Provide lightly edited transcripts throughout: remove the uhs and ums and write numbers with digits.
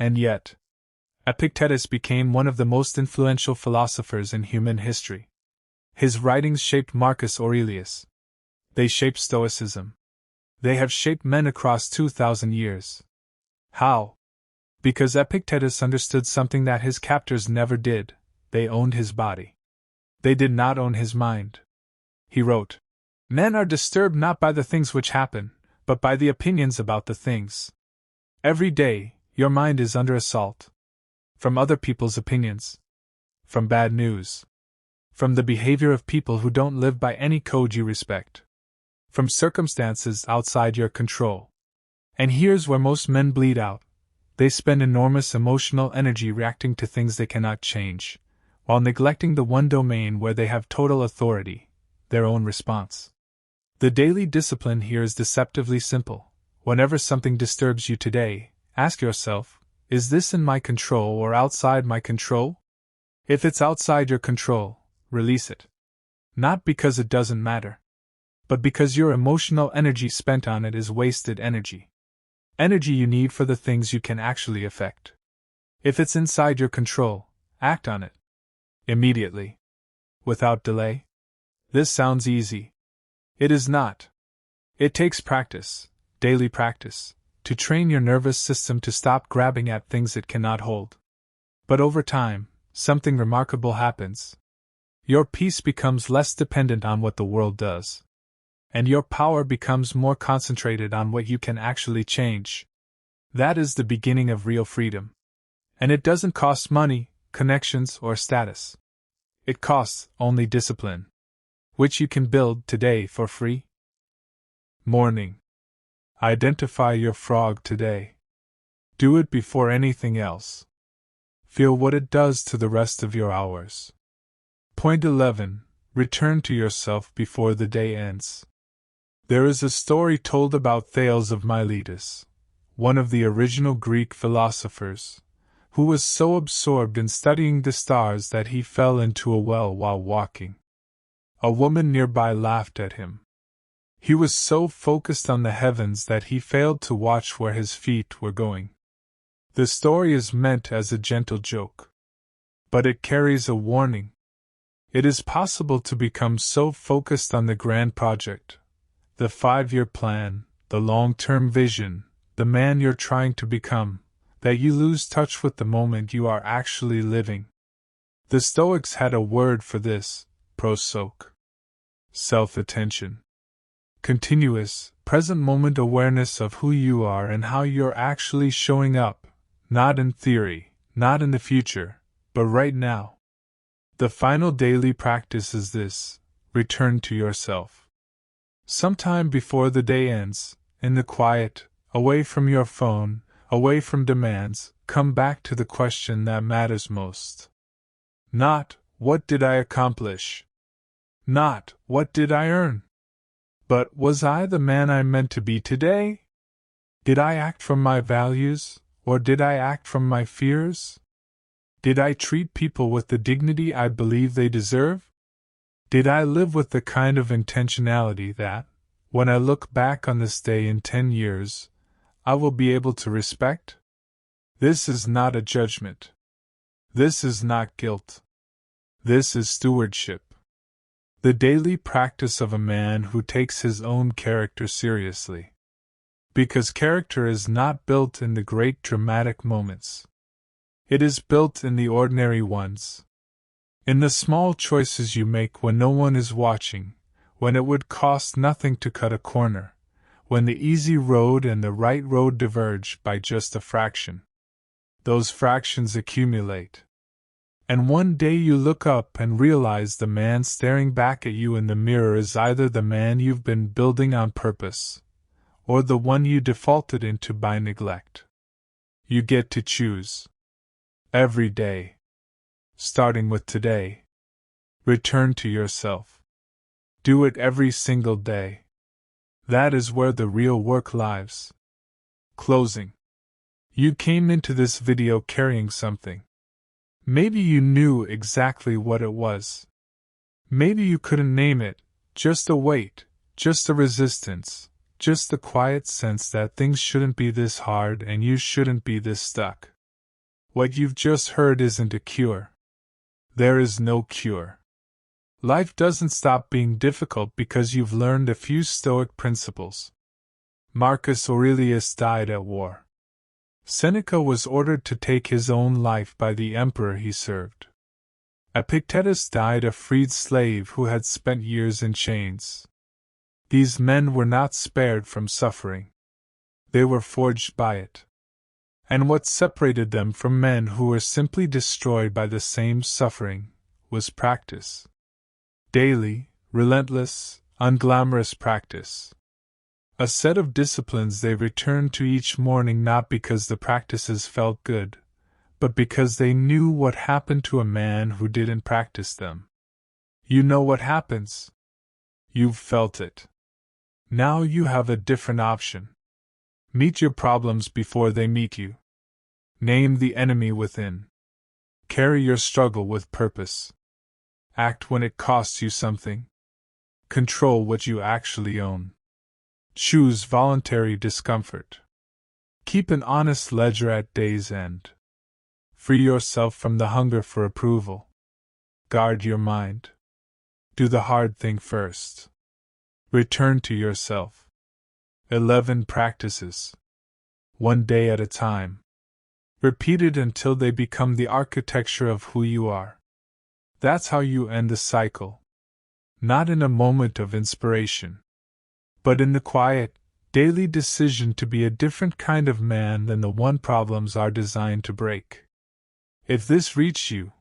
And yet, Epictetus became one of the most influential philosophers in human history. His writings shaped Marcus Aurelius. They shaped Stoicism. They have shaped men across 2,000 years. How? Because Epictetus understood something that his captors never did: they owned his body. They did not own his mind. He wrote, "Men are disturbed not by the things which happen, but by the opinions about the things. Every day, your mind is under assault. From other people's opinions. From bad news. From the behavior of people who don't live by any code you respect. From circumstances outside your control. And here's where most men bleed out. They spend enormous emotional energy reacting to things they cannot change, while neglecting the one domain where they have total authority, their own response. The daily discipline here is deceptively simple. Whenever something disturbs you today, ask yourself, is this in my control or outside my control? If it's outside your control, release it. Not because it doesn't matter, but because your emotional energy spent on it is wasted energy. Energy you need for the things you can actually affect. If it's inside your control, act on it. Immediately. Without delay. This sounds easy. It is not. It takes practice, daily practice, to train your nervous system to stop grabbing at things it cannot hold. But over time, something remarkable happens. Your peace becomes less dependent on what the world does. And your power becomes more concentrated on what you can actually change. That is the beginning of real freedom. And it doesn't cost money, connections, or status. It costs only discipline, which you can build today for free. Morning. Identify your frog today. Do it before anything else. Feel what it does to the rest of your hours. Point 11. Return to yourself before the day ends. There is a story told about Thales of Miletus, one of the original Greek philosophers, who was so absorbed in studying the stars that he fell into a well while walking. A woman nearby laughed at him. He was so focused on the heavens that he failed to watch where his feet were going. The story is meant as a gentle joke, but it carries a warning. It is possible to become so focused on the grand project, the 5-year plan, the long-term vision, the man you're trying to become, that you lose touch with the moment you are actually living. The Stoics had a word for this: prosoche. Self-attention. Continuous, present-moment awareness of who you are and how you're actually showing up, not in theory, not in the future, but right now. The final daily practice is this: return to yourself. Sometime before the day ends, in the quiet, away from your phone, away from demands, come back to the question that matters most. Not, what did I accomplish? Not, what did I earn? But, was I the man I meant to be today? Did I act from my values, or did I act from my fears? Did I treat people with the dignity I believe they deserve? Did I live with the kind of intentionality that, when I look back on this day in 10 years, I will be able to respect? This is not a judgment. This is not guilt. This is stewardship. The daily practice of a man who takes his own character seriously. Because character is not built in the great dramatic moments. It is built in the ordinary ones. In the small choices you make when no one is watching, when it would cost nothing to cut a corner, when the easy road and the right road diverge by just a fraction. Those fractions accumulate. And one day you look up and realize the man staring back at you in the mirror is either the man you've been building on purpose, or the one you defaulted into by neglect. You get to choose. Every day. Starting with today. Return to yourself. Do it every single day. That is where the real work lies. Closing. You came into this video carrying something. Maybe you knew exactly what it was. Maybe you couldn't name it, just a weight, just a resistance, just the quiet sense that things shouldn't be this hard and you shouldn't be this stuck. What you've just heard isn't a cure. There is no cure. Life doesn't stop being difficult because you've learned a few Stoic principles. Marcus Aurelius died at war. Seneca was ordered to take his own life by the emperor he served. Epictetus died a freed slave who had spent years in chains. These men were not spared from suffering. They were forged by it. And what separated them from men who were simply destroyed by the same suffering was practice. Daily, relentless, unglamorous practice. A set of disciplines they returned to each morning not because the practices felt good, but because they knew what happened to a man who didn't practice them. You know what happens. You've felt it. Now you have a different option. Meet your problems before they meet you. Name the enemy within. Carry your struggle with purpose. Act when it costs you something. Control what you actually own. Choose voluntary discomfort. Keep an honest ledger at day's end. Free yourself from the hunger for approval. Guard your mind. Do the hard thing first. Return to yourself. 11 practices. One day at a time. Repeated until they become the architecture of who you are. That's how you end the cycle. Not in a moment of inspiration, but in the quiet, daily decision to be a different kind of man than the one problems are designed to break. If this reached you,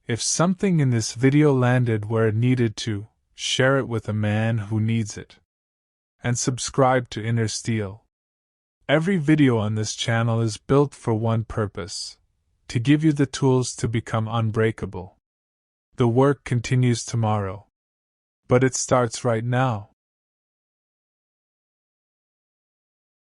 if something in this video landed where it needed to, share it with a man who needs it. And subscribe to Inner Steel. Every video on this channel is built for one purpose: to give you the tools to become unbreakable. The work continues tomorrow. But it starts right now.